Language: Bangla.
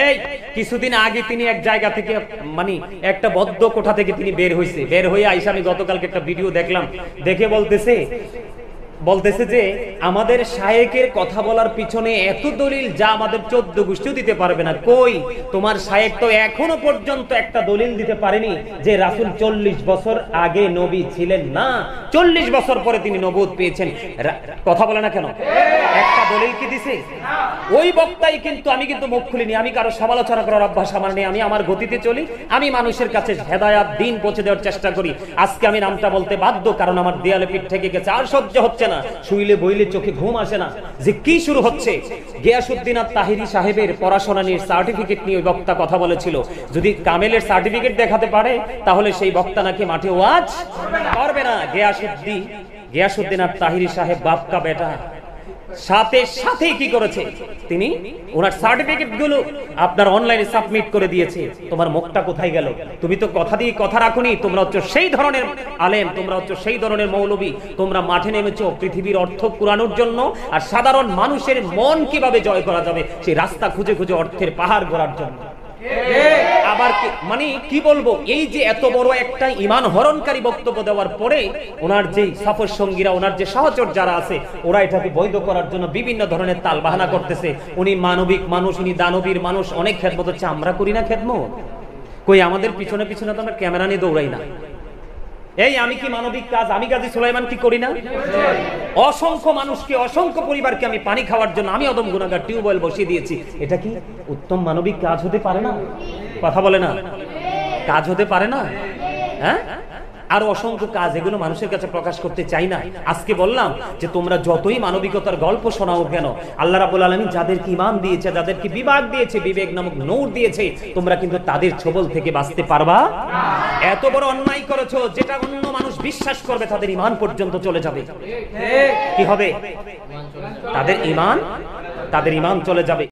এই কিছুদিন আগে তিনি এক জায়গা থেকে মানে একটা বদ্ধ কোঠা থেকে তিনি বের হয়ে আইসা আমি গতকালকে একটা ভিডিও দেখলাম, দেখে বলতেছে যে আমাদের শায়েকের কথা বলার পিছনে এত দলিল যা আমাদের 14 গোষ্ঠীও দিতে পারবে না। কই, তোমার শায়েক তো এখনো পর্যন্ত একটা দলিল দিতে পারেনি যে রাসূল 40 বছর আগে নবী ছিলেন না, 40 বছর পরে তিনি নবুয়ত পেয়েছেন। কথা বলে না কেন? একটা দলিল কি দিছে? ওই বক্তাই কিন্তু, আমি কিন্তু মুখ খুলিনি, আমি কারো সমালোচনা করার অভ্যাস আমার নেই, আমি আমার গতিতে চলি, আমি মানুষের কাছে হেদায়াত দিন পৌঁছে দেওয়ার চেষ্টা করি। আজকে আমি নামটা বলতে বাধ্য, কারণ আমার দেয়ালে পিঠ থেকে গেছে, আর সহ্য হচ্ছে না, শুইলে বইলে চোখে ঘুম আসে না যে কি শুরু হচ্ছে। গিয়াসউদ্দিন আত-তাহিরি সাহেবের পড়াশোনা নিয়ে সার্টিফিকেট নিয়ে ওই বক্তা কথা বলেছিল, যদি কামেলের সার্টিফিকেট দেখাতে পারে তাহলে সেই বক্তা নাকি মাঠে ওয়াজ করবে না। গিয়াসউদ্দিন আত-তাহিরি সাহেব বাপকা বেটা, সাথে কি করেছে, তিনি ওনার সার্টিফিকেট গুলো আপনার অনলাইনে সাবমিট করে দিয়েছে। তোমার মুখটা কোথায় গেল? তুমি তো কথা দিয়ে কথা রাখোনি। তোমরা হচ্ছে সেই ধরনের আলেম, তোমরা হচ্ছে সেই ধরনের মৌলবী, তোমরা মাঠে নেমেছো পৃথিবীর অর্থ কুড়ানোর জন্য, আর সাধারণ মানুষের মন কিভাবে জয় করা যাবে সেই রাস্তা খুঁজে খুঁজে অর্থের পাহাড় গড়ার জন্য। আবার মানে কি বলবো, এই যে এত বড় একটা ঈমান হরণকারী বক্তব্য দেওয়ার পরে ওনার যে সফর সঙ্গীরা, ওনার যে সহচর যারা আছে, ওরা এটাকে বৈধ করার জন্য বিভিন্ন ধরনের তাল বাহানা করতেছে। উনি মানবিক মানুষ, উনি দানবীর মানুষ, অনেক খেদমত হচ্ছে। আমরা করি না খেদমত? কই, আমাদের পিছনে পিছনে তো আমরা ক্যামেরা নিয়ে দৌড়াই না। এই আমি কি মানবিক কাজ, আমি গাজী সুলাইমান কি করি না? অসংখ্য মানুষকে, অসংখ্য পরিবারকে আমি পানি খাওয়ার জন্য আমি অদম গুনাহগার টিউবওয়েল বসিয়ে দিয়েছি। এটা কি উত্তম মানবিক কাজ হতে পারে না? কথা বলে না, কাজ হতে পারে না? হ্যাঁ, আর অসংখ্য কাজ, এগুলো মানুষের কাছে প্রকাশ করতে চাই না। আজকে বললাম যে তোমরা যতই মানবিকতার গল্প শোনাও কেন, আল্লাহ রাব্বুল আলামিন যাদেরকে ঈমান দিয়েছে, যাদেরকে বিবেক দিয়েছে, বিবেক নামক নূর দিয়েছে, তোমরা কিন্তু তাদের ছোবল থেকে বাঁচতে পারবা না। এত বড় অন্যায় করেছো যেটা অন্য মানুষ বিশ্বাস করবে, তাদের ঈমান পর্যন্ত চলে যাবে। কি হবে? তাদের ঈমান চলে যাবে।